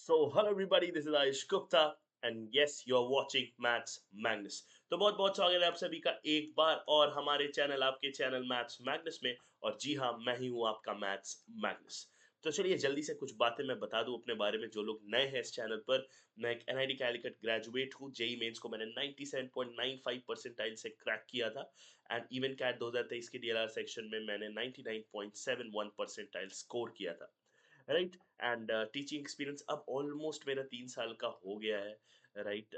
Hello everybody, this is Ayush Gupta and yes, you're watching Maths Magnus. तो बहुत बहुत स्वागत है आप सभी का एक बार और हमारे चैनल आपके चैनल मैथ्स मैग्नस में। और जी हाँ, मैं ही हूँ आपका मैथ्स मैग्नस। तो चलिए जल्दी से कुछ बातें मैं बता दूं अपने बारे में। जो लोग नए हैं इस चैनल पर, मैं एक एनआईटी कैलिकट ग्रेजुएट हूँ। जेई मेंस को मैंने 97.95 परसेंटाइल से क्रैक किया था एंड इवन कैट 2023 के डीएलआर सेक्शन में मैंने 99.71 परसेंटाइल स्कोर किया था, राइट। एंड टीचिंग एक्सपीरियंस अब ऑलमोस्ट मेरा 3 साल का हो गया है, राइट।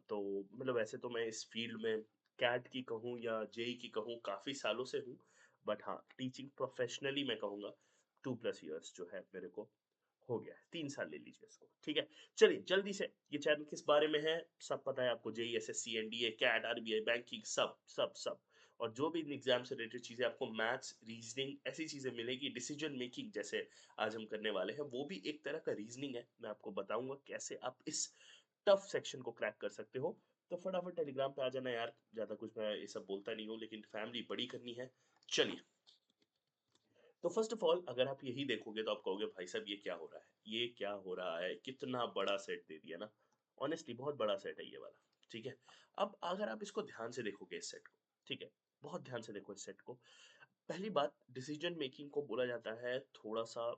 तो मतलब वैसे तो मैं इस फील्ड में कैट की कहूँ या जेई की कहूँ काफ़ी सालों से हूँ, बट हाँ, टीचिंग प्रोफेशनली मैं कहूँगा 2+ इयर्स जो है मेरे को हो गया है। 3 साल ले लीजिए इसको, ठीक है। चलिए जल्दी से, ये चैनल किस बारे में है सब पता है आपको। JE, SSC, NDA, CAT, RBI, banking, सब सब सब। और जो भी इन एग्जाम से रिलेटेड चीज़ें आपको, मैथ्स, रीजनिंग, ऐसी चीज़ें मिलेगी। डिसीजन मेकिंग जैसे आज हम करने वाले हैं, वो भी एक तरह का रीजनिंग है। मैं आपको बताऊंगा कैसे आप इस टफ सेक्शन को क्रैक कर सकते हो। तो फटाफट टेलीग्राम पे आ जाना यार, ज्यादा कुछ मैं ये सब बोलता नहीं हूँ, लेकिन फैमिली बड़ी करनी है। चलिए, तो फर्स्ट ऑफ ऑल अगर आप यही देखोगे तो आप कहोगे भाई साहब ये क्या हो रहा है, ये क्या हो रहा है, कितना बड़ा सेट दे दिया ना। ऑनेस्टली बहुत बड़ा सेट है ये वाला, ठीक है। अब अगर आप इसको ध्यान से देखोगे इस सेट को, ठीक है, बहुत ध्यान से देखो इस सेट को। पहली बात, डिसीजन मेकिंग को बोला जाता है थोड़ा सा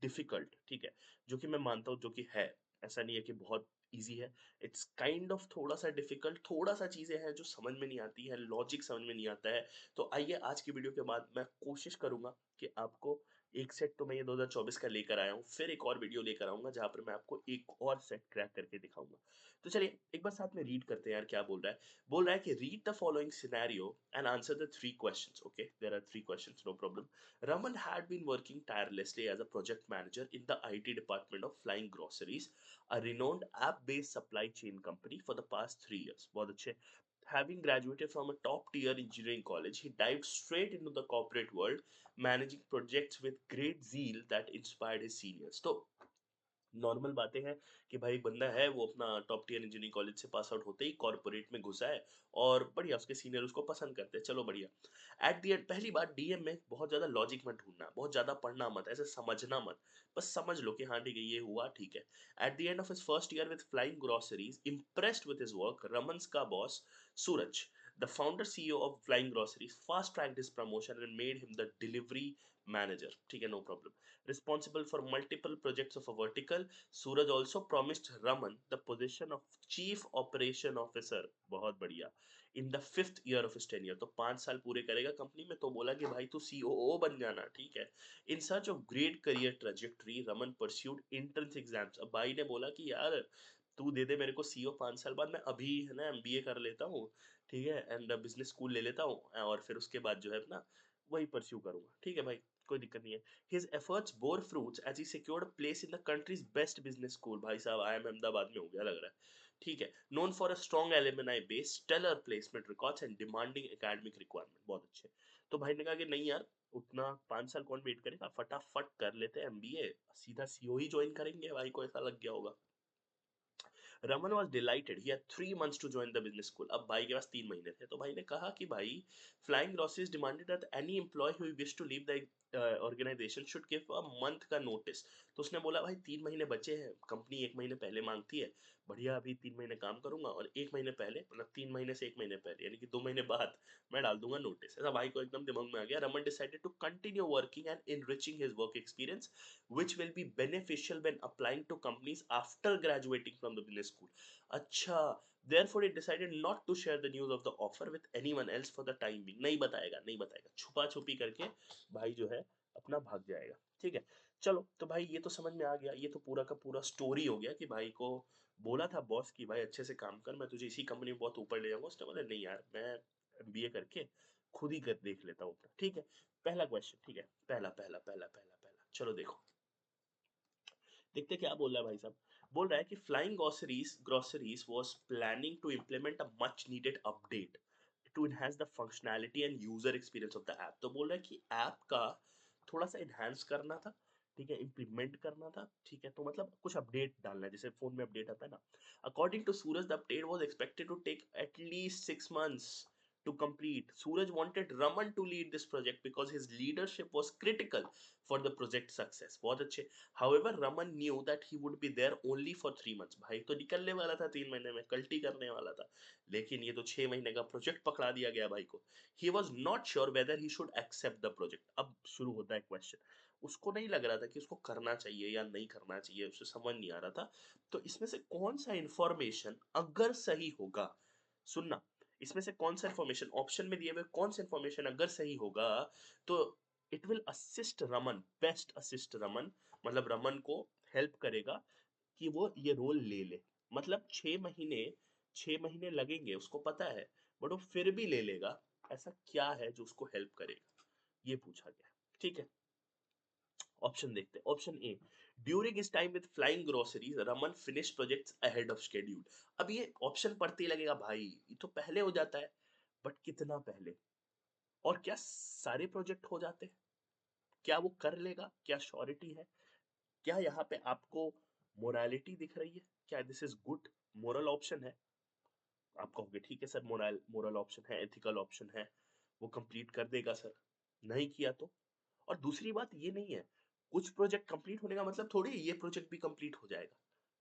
डिफिकल्ट, ठीक है, जो कि मैं मानता हूँ, जो कि है। ऐसा नहीं है कि बहुत इजी है, इट्स काइंड ऑफ थोड़ा सा डिफिकल्ट। थोड़ा सा चीजें हैं जो समझ में नहीं आती है, लॉजिक समझ में नहीं आता है। तो आइए आज की वीडियो के बाद मैं कोशिश करूंगा कि आपको एक सेट तो मैं ये 2024 का लेकर आया हूँ, फिर एक और वीडियो लेकर आऊंगा जहां पर मैं आपको एक और सेट क्रैक करके दिखाऊंगा। तो चलिए एक बार साथ में रीड करते हैं यार, क्या बोल रहा है। बोल रहा है कि read the following scenario and answer the 3 questions. Okay, there are 3 questions, no problem. Raman had been working tirelessly as a project manager in the IT department of Flying Groceries, a renowned app-based supply chain company, for the past 3 years. बहुत अच्छे। Having graduated from a top-tier engineering college, he dived straight into the corporate world, managing projects with great zeal that inspired his seniors. तो normal बातें हैं कि भाई बंदा है वो अपना टॉप टियर इंजीनियरिंग कॉलेज से पास आउट होते ही कॉर्पोरेट में घुसा है, और बढ़िया उसके सीनियर उसको पसंद करते हैं, चलो बढ़िया। एट दी एंड, पहली बात, डीएम में बहुत ज्यादा लॉजिक मत ढूंढना, बहुत ज्यादा पढ़ना मत, ऐसे समझना मत। बस समझ लो कि हाँ ठीक है ये हुआ, ठीक है। At the end of his first year with flying groceries, impressed with his work, Raman's का boss Suraj, the founder CEO of Flying Groceries, fast tracked his promotion and made him the delivery manager. ठीक है, no problem. Responsible for multiple projects of a vertical, Suraj also promised Raman the position of Chief Operation Officer. बहुत बढ़िया। In the 5th year of his tenure, तो 5 साल पूरे करेगा company में, तो बोला कि भाई तू COO बन जाना, ठीक है। In search of great career trajectory, Raman pursued entrance exams. अब भाई ने बोला कि यार तू दे दे मेरे को सीओ 5 साल बाद, मैं अभी है ना एमबीए कर लेता हूँ, ठीक है, एंड बिजनेस स्कूल ले लेता हूँ, और फिर उसके बाद जो है अपना वही परस्यू करूंगा, ठीक है भाई, कोई दिक्कत नहीं है। His efforts bore fruits as he secured a place in the country's best business school. भाई साहब IIM अहमदाबाद में हो गया लग रहा है, ठीक है। Known for a strong alumni base, stellar placement records and demanding academic requirement. बहुत अच्छे। तो भाई ने कहा कि नहीं यार, उतना 5 साल कौन वेट करेगा, फटाफट कर लेते हैं एमबीए, सीधा सीओ ही ज्वाइन करेंगे, भाई को ऐसा लग गया होगा। Raman was delighted, he had 3 months to join the business school. अब भाई के पास 3 महीने थे, तो भाई ने कहा कि भाई Flying Groceries demanded that any employee who wish to leave the organisation should give a month का नोटिस। तो उसने बोला भाई 3 महीने बचे हैं, कंपनी 1 महीने पहले मांगती है, बढ़िया अभी 3 महीने काम करूंगा, और 1 महीने पहले मतलब 3 महीने से 1 महीने पहले यानी कि 2 महीने बाद मैं डाल दूंगा नोटिस। ऐसा भाई को एकदम दिमाग में आ गया। Raman decided to continue working and enriching his work experience, which will be beneficial when applying to companies after graduating from the business school. अच्छा, therefore he decided not to share the news of the offer with anyone else for the time being. नहीं बताएगा, नहीं बताएगा, छुपा छुपी करके भाई जो है अपना भाग जाएगा, ठीक है। चलो, तो भाई ये तो समझ में आ गया, ये तो पूरा का पूरा स्टोरी हो गया कि भाई को बोला था बॉस कि भाई अच्छे से काम कर, मैं तुझे इसी कंपनी में बहुत ऊपर ले जाऊंगा। उसने बोला नहीं यार, मैं एमबीए करके खुद ही कर देख लेता हूँ अपना, ठीक है। पहला क्वेश्चन, ठीक है, पहला पहला पहला पहला पहला, चलो देखो, देखते क्या बोल रहा है भाई साहब। बोल रहा है कि Flying Groceries was planning to implement a much needed update to enhance the functionality and user experience of the app. तो बोल रहा है कि ऐप का थोड़ा सा इनहेंस करना था, ठीक है, इम्प्लीमेंट करना था, ठीक है, तो मतलब कुछ अपडेट डालना है, जैसे फोन में अपडेट आता है ना। According to Suraj, the update was expected to take at least 6 months, to complete. Suraj wanted Raman to lead this project because his leadership was critical for the project success. बहुत अच्छे. However, Raman knew that he would be there only for 3 months. भाई तो निकलने वाला था 3 महीने में, कल्टी करने वाला था. लेकिन ये तो 6 महीने का प्रोजेक्ट पकड़ा दिया गया भाई को. He was not sure whether he should accept the project. अब शुरू होता है क्वेश्चन. उसको नहीं लग रहा था कि उसको करना चाहिए या नहीं करना चाहिए, उसे समझ नहीं आ रहा था. तो इसमें से कौन सा इंफॉर्मेशन अगर सही होगा, सुनना, इसमें से कौन सा इंफॉर्मेशन ऑप्शन में दिए हुए कौन सा इंफॉर्मेशन अगर सही होगा तो it will assist Raman, best assist Raman, मतलब रमन को हेल्प करेगा कि वो ये रोल ले ले. मतलब 6 महीने लगेंगे उसको पता है, बट वो फिर भी ले लेगा. ऐसा क्या है जो उसको हेल्प करेगा, ये पूछा गया. ठीक है, ऑप्शन देखते हैं. Option A, during his time with flying groceries Raman finish projects ahead of schedule. अब ये ऑप्शन पढ़ते ही लगेगा भाई ये तो पहले हो जाता है, बट कितना पहले, और क्या सारे प्रोजेक्ट हो जाते हैं, क्या वो कर लेगा, क्या श्योरिटी है, क्या यहाँ पे आपको मोरालिटी दिख रही है, क्या this is good moral option है. आप कहोगे ठीक है सर, मोरल मोरल ऑप्शन है, एथिकल ऑप्शन है, वो कंप्लीट कर देगा सर. नहीं किया तो. और दूसरी बात ये नहीं है कुछ प्रोजेक्ट कंप्लीट होने का मतलब थोड़ी ये प्रोजेक्ट भी कंप्लीट हो जाएगा.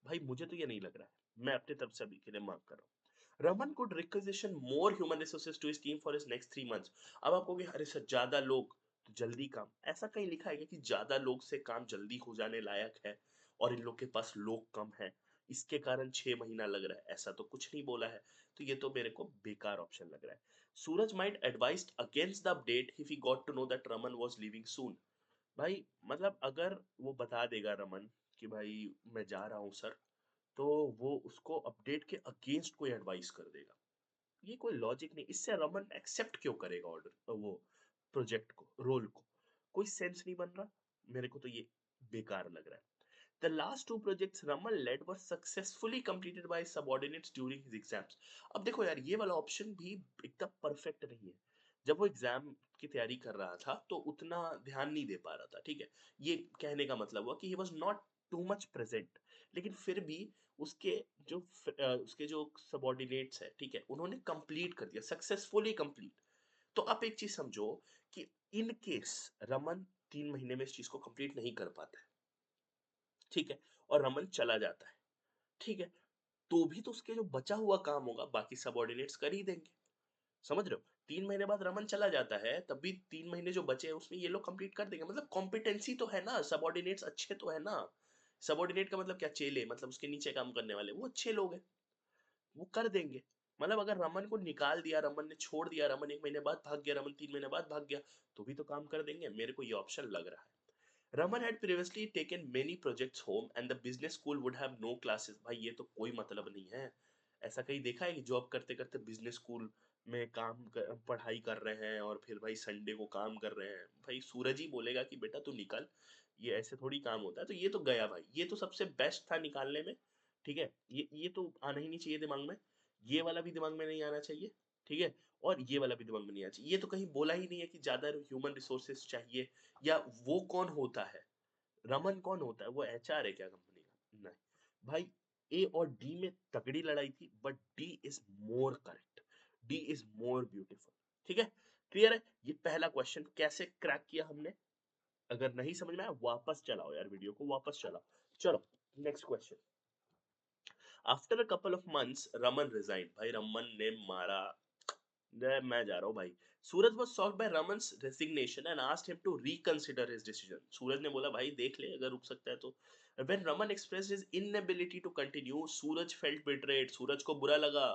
भाई मुझे तो ये नहीं लग रहा है, मैं अपनी तरफ से अभी के लिए मार्क कर रहा हूँ. Raman could requisition more human resources to his team for his next 3 months. अब आप कहोगे अरे सर ज्यादा लोग तो जल्दी काम, ऐसा कहीं लिखा है क्या कि ज्यादा लोग से काम जल्दी हो जाने लायक है और इन लोग के पास लोग कम है इसके कारण 6 महीना लग रहा है, ऐसा तो कुछ नहीं बोला है. तो ये तो मेरे को बेकार ऑप्शन लग रहा है. सूरज might advised against the update if he got to know that Raman was leaving soon. भाई मतलब अगर वो बता देगा रमन कि भाई मैं जा रहा हूँ सर, तो वो उसको अपडेट के अगेंस्ट कोई एडवाइस कर देगा. ये कोई लॉजिक नहीं. इससे रमन एक्सेप्ट क्यों करेगा ऑर्डर, वो प्रोजेक्ट को, रोल को, कोई सेंस नहीं बन रहा. मेरे को तो ये बेकार लग रहा है. The last two projects Raman led were successfully completed by subordinates during his exams. अब देखो यार ये वाला ऑप्शन भी एकदम परफेक्ट नहीं है. जब वो एग्जाम की तैयारी कर रहा था तो उतना ध्यान नहीं दे पा रहा था. ठीक है, ये कहने का मतलब हुआ कि he was not too much present. लेकिन फिर भी उसके उसके जो सबॉर्डिनेट्स है, ठीक है, उन्होंने कंप्लीट कर दिया, सक्सेसफुली कंप्लीट. तो आप एक चीज समझो कि इन केस रमन 3 महीने में इस चीज को कंप्लीट नहीं कर पाता है, ठीक है, और रमन चला जाता है, ठीक है, तो भी तो उसके जो बचा हुआ काम होगा बाकी सबऑर्डिनेट्स कर ही देंगे. समझ रहे हो, 3 महीने बाद रमन चला जाता है तब भी 3 महीने जो बचे हैं उसमें ये लोग कंप्लीट कर देंगे. मतलब कॉम्पिटेंसी तो है ना, सबऑर्डिनेट्स अच्छे तो है ना. सबऑर्डिनेट का मतलब क्या, चेले, मतलब उसके नीचे काम करने वाले, वो अच्छे लोग हैं, वो कर देंगे. मतलब अगर रमन को निकाल दिया, रमन ने छोड़ दिया, रमन 1 महीने बाद भाग गया, रमन 3 महीने बाद भाग गया, तो भी तो काम कर देंगे. मेरे को ये ऑप्शन लग रहा है. Raman had previously taken many projects home and the business school would have no classes. भाई ये तो कोई मतलब नहीं है. ऐसा कहीं देखा है कि जॉब करते करते बिजनेस स्कूल में पढ़ाई कर रहे हैं और फिर भाई संडे को काम कर रहे हैं. भाई सूरज ही बोलेगा कि बेटा तू निकल, ये ऐसे थोड़ी काम होता है. तो ये तो गया भाई, ये तो सबसे बेस्ट था निकालने में. ठीक है, ये तो आना ही नहीं चाहिए दिमाग में, ये वाला भी दिमाग में नहीं आना चाहिए. ठीक है, और ये वाला भी दिमाग में नहीं आना चाहिए. ये तो कहीं बोला ही नहीं है कि ज्यादा ह्यूमन रिसोर्सेस चाहिए, या वो कौन होता है, रमन कौन होता है, वो एचआर है क्या कंपनी का, नहीं भाई. ए और डी में तगड़ी लड़ाई थी, but D is more correct, D is more beautiful. ठीक है, क्लियर है. ये पहला क्वेश्चन कैसे क्रैक किया हमने, अगर नहीं समझ में आया वापस चलाओ यार, वीडियो को वापस चलाओ. चलो next question. After a couple of months Raman resign. भाई रमन ने मारा, मैं जा रहा हूँ भाई. सूरज was shocked by Raman's resignation and asked him to reconsider his decision. सूरज ने बोला भाई देख ले अगर रुक सकता है तो. When Raman expressed his inability to continue, Suraj felt betrayed. सूरज को बुरा लगा.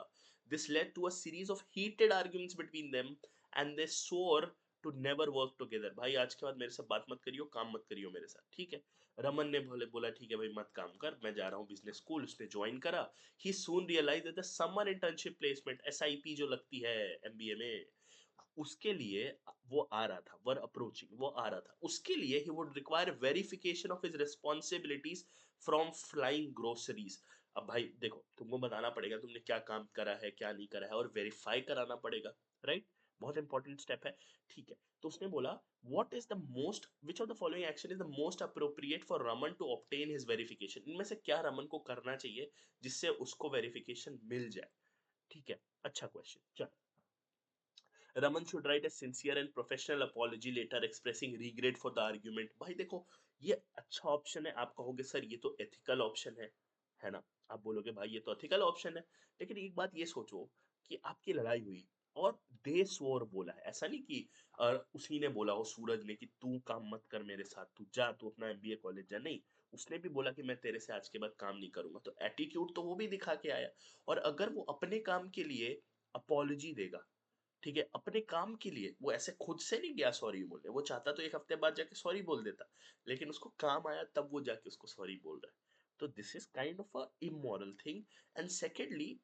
This led to a series of heated arguments between them and they swore to never work together. भाई आज के बाद मेरे साथ बात मत करियो, काम मत करियो मेरे साथ, ठीक है. रमन ने बोला ठीक है भाई मत काम कर, मैं जा रहा हूँ बिजनेस स्कूल. उसने ज्वाइन करा. He soon realized that the summer internship placement SIP जो लगती है MBA में, उसके लिए वो आ रहा था, वर अप्रोचिंग, वो आ रहा था, उसके लिए he would require verification of his responsibilities from flying groceries. अब भाई देखो तुमको बताना पड़ेगा तुमने क्या काम करा है क्या नहीं करा है, और वेरीफाई कराना पड़ेगा, राइट. बहुत इंपॉर्टेंट स्टेप है. ठीक है, तो उसने बोला what is the most which of the following action is the most appropriate for Raman to obtain his verification. इनमें से क्या रमन को करना चाहिए जिससे उसको वेरिफिकेशन मिल जाए. ठीक है, अच्छा क्वेश्चन. चल Raman should write a sincere and professional apology letter expressing regret for the argument। भाई देखो, ये अच्छा ऑप्शन है। आप कहोगे सर ये तो एथिकल ऑप्शन है ना? आप बोलोगे भाई ये तो एथिकल ऑप्शन है, लेकिन एक बात ये सोचो कि आपकी लड़ाई हुई और दे स्वोर बोला है। ऐसा नहीं कि उसी ने बोला हो, सूरज ने, कि तू काम मत कर मेरे साथ, तू जा, तू अपना एमबीए कॉलेज जा। नहीं, उसने भी बोला कि मैं तेरे से आज के बाद काम नहीं करूंगा। तो एटीट्यूड तो वो भी दिखा के आया। और अगर वो अपने काम के लिए अपॉलजी देगा, ठीक है, अपने काम के लिए, वो ऐसे खुद से नहीं गया सॉरी बोलने। वो चाहता तो एक हफ्ते बाद जाके सॉरी बोल देता, लेकिन उसको काम आया तब वो जाके उसको सॉरी बोल रहा है। तो this is kind of a immoral thing. And secondly,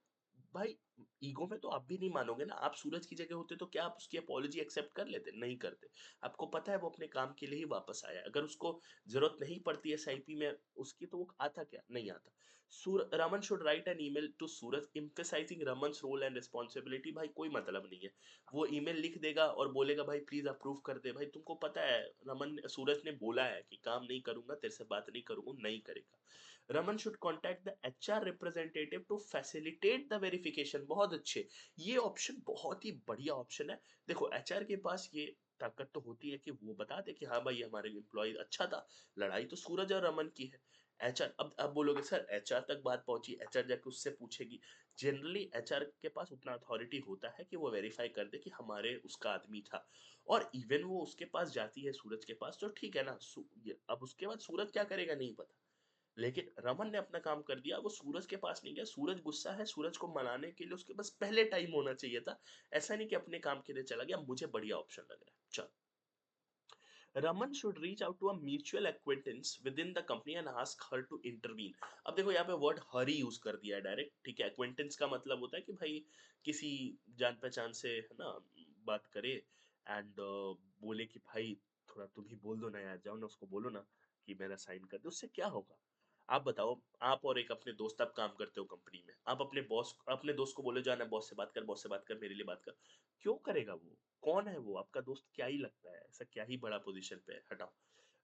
भाई ईगो में तो आप भी नहीं मानोगे ना। आप सूरज की जगह होते तो क्या आप उसकी अपॉलजी एक्सेप्ट कर लेते? नहीं करते। आपको पता है वो अपने काम के लिए ही वापस आया। अगर उसको जरूरत नहीं पड़ती एसआईपी में उसकी, तो वो आता क्या? नहीं आता। Raman should write an email to Suraj emphasizing Raman's role and responsibility। भाई कोई मतलब नहीं है। वो ईमेल लिख देगा और बोलेगा भाई प्लीज अप्रूव कर दे। भाई तुमको पता है रमन, सूरज ने बोला है कि काम नहीं करूंगा, तेरे से बात नहीं करूंगा, नहीं करेगा। Raman should contact the HR representative to facilitate the verification. बहुत अच्छे, ये ऑप्शन बहुत ही बढ़िया ऑप्शन है। देखो एचआर के पास ये ताकत तो होती है कि वो बता दे कि हाँ भाई हमारे एम्प्लॉय अच्छा था, लड़ाई तो सूरज और रमन की है। एचआर, अब बोलोगे सर एचआर तक बात पहुंची, एचआर जाके उससे पूछेगी। जनरली एचआर के पास उतना अथॉरिटी होता है कि वो वेरीफाई कर दे कि हमारे उसका आदमी था। और इवन वो उसके पास जाती है, सूरज के पास, तो ठीक है ना। अब उसके बाद सूरज क्या करेगा नहीं पता, लेकिन रमन ने अपना काम कर दिया। वो सूरज के पास नहीं गया, सूरज गुस्सा है, सूरज को मनाने के लिए उसके पास पहले टाइम होना चाहिए था। ऐसा नहीं कि अपने काम के लिए चला गया। मुझे बढ़िया ऑप्शन लग रहा है। चल, Raman should reach out to a mutual acquaintance within the company and ask her to intervene। अब देखो यहाँ पे वर्ड हर ही यूज कर दिया है डायरेक्ट, ठीक है। acquaintance का मतलब होता है कि भाई किसी जान पहचान से, है ना, बात करे एंड बोले कि भाई थोड़ा तुम ही बोल दो ना यार, जाओ ना उसको बोलो ना कि मेरा साइन कर दे। उससे क्या होगा? आप बताओ, आप और एक अपने दोस्त, आप काम करते हो कंपनी में, आप अपने बॉस, अपने दोस्त को बोले जाना बॉस से बात कर, बॉस से बात कर, मेरे लिए बात कर। क्यों करेगा वो? कौन है वो? आपका दोस्त क्या ही लगता है? ऐसा क्या ही बड़ा पोजीशन पे है? हटाओ।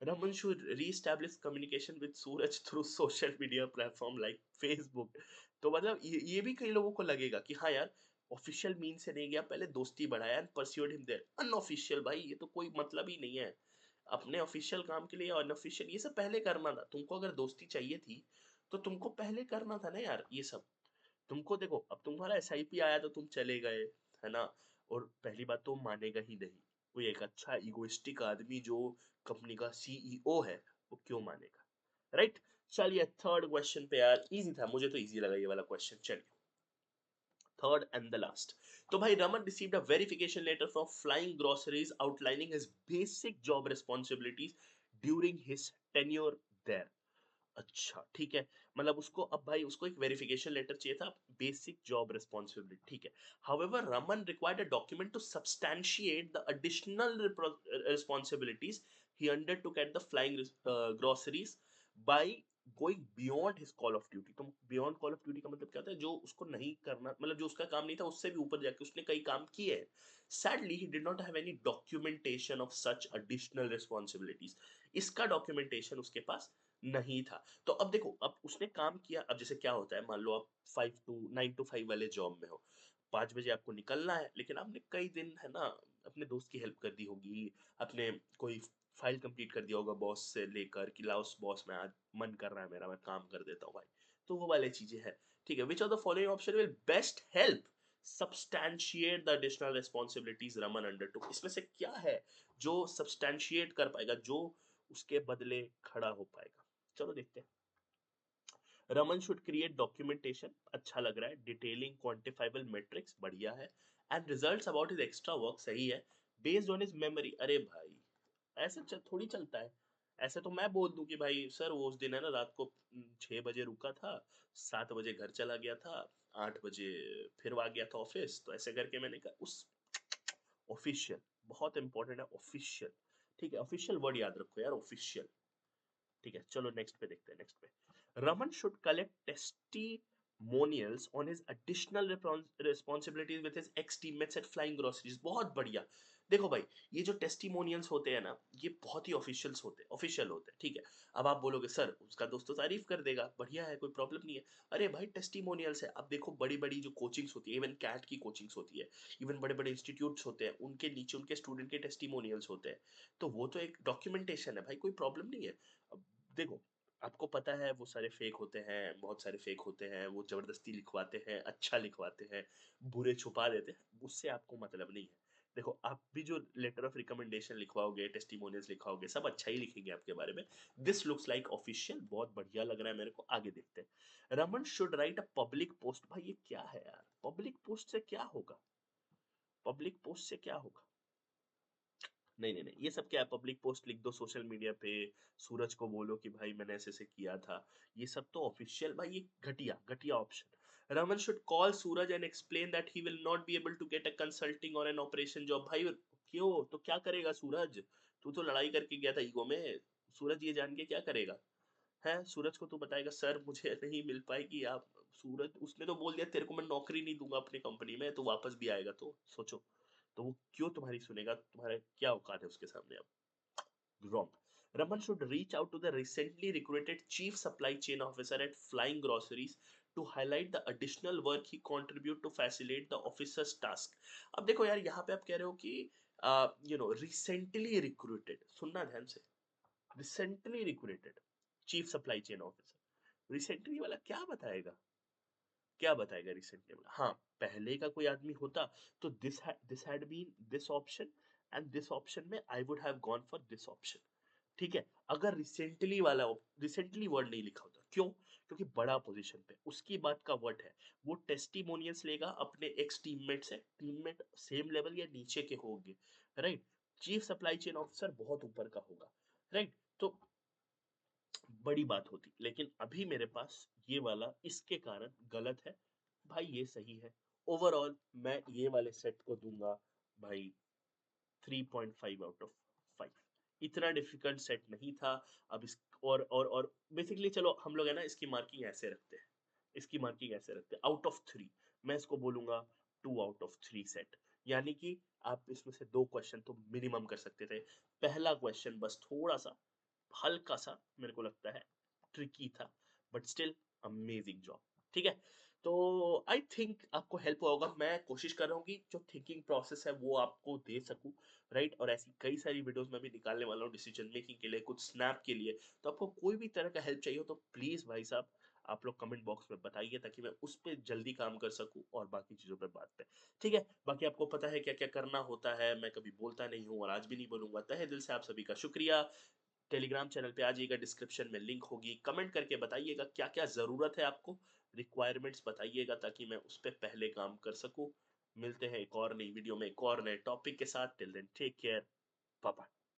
Raman should re-establish communication with Suraj through social media platform like Facebook। तो मतलब ये भी कई लोगों को लगेगा कि हाँ यार, ऑफिशियल मीन से नहीं गया, पहले दोस्ती बढ़ाया and pursued him there. Unofficial, भाई ये तो कोई मतलब ही नहीं है। अपने ऑफिशियल काम के लिए अनऑफिशियल ये सब पहले करना था तुमको। अगर दोस्ती चाहिए थी तो तुमको पहले करना था ना यार ये सब। तुमको देखो, अब तुम्हारा एसआईपी आया तो तुम चले गए, है ना। और पहली बात तो मानेगा ही नहीं कोई, एक अच्छा इगोइस्टिक आदमी जो कंपनी का सीईओ है, वो क्यों मानेगा? राइट। चलिए थर्ड क्वेश्चन पे यार, इजी था, मुझे तो इजी लगा ये वाला क्वेश्चन। चलिए थर्ड एंड द लास्ट। तो भाई Raman received a verification letter from Flying Groceries outlining his basic job responsibilities during his tenure there. अच्छा ठीक है, मतलब उसको, अब भाई उसको एक वेरिफिकेशन लेटर चाहिए था, बेसिक जॉब रिस्पॉन्सिबिलिटी, ठीक है। However Raman required a document to substantiate the additional responsibilities he undertook at the Flying Groceries by going beyond his call of duty. तो बियॉन्ड कॉल ऑफ ड्यूटी का मतलब क्या होता है? जो उसको नहीं करना, मतलब जो उसका काम नहीं था उससे भी ऊपर जाके उसने कई काम किए हैं। Sadly he did not have any documentation of such additional responsibilities. इसका डॉक्यूमेंटेशन उसके पास नहीं था। तो अब देखो, अब उसने काम किया। अब जैसे क्या होता है, मान लो आप 9 to 5 वाले जॉब में हो, 5 बजे आपको निकलना है, लेकिन आपने कई दिन, है ना, अपने दोस्त की हेल्प कर दी होगी, अपने कोई फाइल कंप्लीट कर दिया होगा बॉस से लेकर कि लाओ बॉस मैं आज मन कर रहा है मेरा, मैं काम कर देता हूँ भाई। तो वो वाली चीजें हैं, ठीक है। Which of the following option will best help substantiate the additional responsibilities Raman undertook। इसमें से क्या है जो substantiate कर पाएगा, जो उसके बदले खड़ा हो पाएगा? चलो देखते हैं। रमन शुड क्रिएट डॉक्यूमेंटेशन, अच्छा लग रहा है। डिटेलिंग क्वांटिफाइबल मेट्रिक्स, बढ़िया है। And results about his extra work, सही है। बेस्ड ऑन हिज मेमोरी, अरे भाई ऐसे थोड़ी चलता है। ऐसे तो मैं बोल दूं कि भाई सर वो उस दिन, है ना, रात को 6 बजे रुका था, 7 बजे घर चला गया था, 8 बजे फिर आ गया था ऑफिस, तो ऐसे करके मैंने कहा उस। ऑफिशियल बहुत इंपॉर्टेंट है, ऑफिशियल, ठीक है। ऑफिशियल वर्ड याद रखो यार, ऑफिशियल, ठीक है। चलो नेक्स्ट पे देखते हैं। नेक्स्ट पे, Raman should collect testimonials on his additional responsibilities with his ex teammates at Flying Groceries. बहुत बढ़िया। देखो भाई, ये जो टेस्टिमोनियल्स होते हैं ना, ये बहुत ही ऑफिशियल होते हैं, ठीक है। अब आप बोलोगे सर उसका दोस्त तो तारीफ कर देगा, बढ़िया है, कोई प्रॉब्लम नहीं है। अरे भाई टेस्टिमोनियल्स है। अब देखो बड़ी बड़ी जो कोचिंग्स होती है, इवन कैट की कोचिंग्स होती है, इवन बड़े बड़े इंस्टीट्यूट्स होते हैं, उनके नीचे उनके स्टूडेंट के टेस्टिमोनियल्स होते हैं। तो वो तो एक डॉक्यूमेंटेशन है भाई, कोई प्रॉब्लम नहीं है। अब देखो, आपको पता है वो सारे फेक होते हैं, बहुत सारे फेक होते हैं, वो जबरदस्ती लिखवाते हैं, अच्छा लिखवाते हैं, बुरे छुपा देते हैं, उससे आपको मतलब नहीं है। देखो आप भी जो लेटर ऑफ रिकमेंडेशन लिखवाओगे, टेस्टिमोनियल्स लिखवाओगे, सब अच्छा ही लिखेंगे आपके बारे में। दिस लुक्स लाइक ऑफिशियल, बहुत बढ़िया लग रहा है मेरे को, आगे देखते हैं। Raman should write a public post. भाई ये क्या है यार, पब्लिक पोस्ट से क्या होगा? पब्लिक पोस्ट से क्या होगा? नहीं नहीं नहीं, ये सब क्या है? पब्लिक पोस्ट लिख दो सोशल मीडिया पे, सूरज को बोलो कि भाई मैंने ऐसे ऐसे किया था। ये सब तो ऑफिशियल भाई, ये घटिया घटिया option. Raman should call Suraj and explain that he will not be able to get a consulting or an operation job. भाई क्यों, तो क्या करेगा सूरज? तू तो लड़ाई करके गया था ईगो में। सूरज ये जान के क्या करेगा? है सूरज को तू बताएगा सर मुझे नहीं मिल पाएगी आप? सूरज उसने तो बोल दिया तेरे को मैं नौकरी नहीं दूंगा अपनी कंपनी में, तो वापस भी आएगा तो सोचो। तो वो क्यों तुम्हारी सुनेगा? तुम्हारा क्या औकात है उसके सामने? अब wrong. Raman should reach out to the recently recruited chief supply chain officer at Flying Groceries to highlight the additional work he contribute to facilitate the officer's task। अब देखो यार, यहाँ पे आप कह रहे हो कि रिसेंटली रिक्रूटेड, सुनना ध्यान से, recently recruited chief supply chain officer. Recently वाला क्या बताएगा? क्या बताएगा रिसेंटली वाला? हाँ, पहले का कोई आदमी होता तो this had been this option, and this option में I would have gone for this option. ठीक है, अगर रिसेंटली वाला, रिसेंटली वर्ड नहीं लिखा होता, क्यों? क्योंकि बड़ा पोजीशन पे उसकी बात का वर्ड है। वो टेस्टिमोनियल्स लेगा अपने एक्स टीममेट से, टीममेट सेम लेवल या नीचे के होंगे, right. Chief supply chain officer बहुत ऊपर का होगा, राइट। तो बड़ी बात होती, लेकिन अभी मेरे पास ये वाला इसके कारण गलत है। भाई ये सही है। ओवरऑल मैं ये वाले सेट को दूंगा भाई 3.5 आउट ऑफ 5। इतना डिफिकल्ट सेट नहीं था। अब इस और बेसिकली चलो हम लोग है ना, इसकी मार्किंग ऐसे रखते हैं, इसकी मार्किंग ऐसे रखते हैं आउट ऑफ 3। मैं इसको बोलूंगा 2 आउट ऑफ 3 सेट। यानी कि आप इसमें से 2 क्वेश्चन तो मिनिमम कर सकते थे। पहला क्वेश्चन बस थोड़ा सा हल्का सा मेरे को लगता है ट्रिकी था, बट स्टिल अमेजिंग जॉब। ठीक है, तो आई थिंक आपको हेल्प होगा। मैं कोशिश कर रहा हूँ कि जो थिंकिंग प्रोसेस है वो आपको दे सकूं, राइट। और ऐसी कई सारी वीडियोस मैं भी निकालने वाला हूँ डिसीजन मेकिंग के लिए, कुछ स्नैप के लिए। तो आपको कोई भी तरह का हेल्प चाहिए हो तो प्लीज भाई साहब आप लोग कमेंट बॉक्स में बताइए, ताकि मैं उस पर जल्दी काम कर सकूं और बाकी चीजों पर बात पे। ठीक है, बाकी आपको पता है क्या क्या करना होता है, मैं कभी बोलता नहीं हूँ और आज भी नहीं बोलूंगा। तहे दिल से आप सभी का शुक्रिया। टेलीग्राम चैनल पे आ जाइएगा, डिस्क्रिप्शन में लिंक होगी। कमेंट करके बताइएगा क्या क्या ज़रूरत है आपको, रिक्वायरमेंट्स बताइएगा ताकि मैं उस पर पहले काम कर सकूं। मिलते हैं एक और नई वीडियो में एक और नए टॉपिक के साथ। Till then take care, bye bye.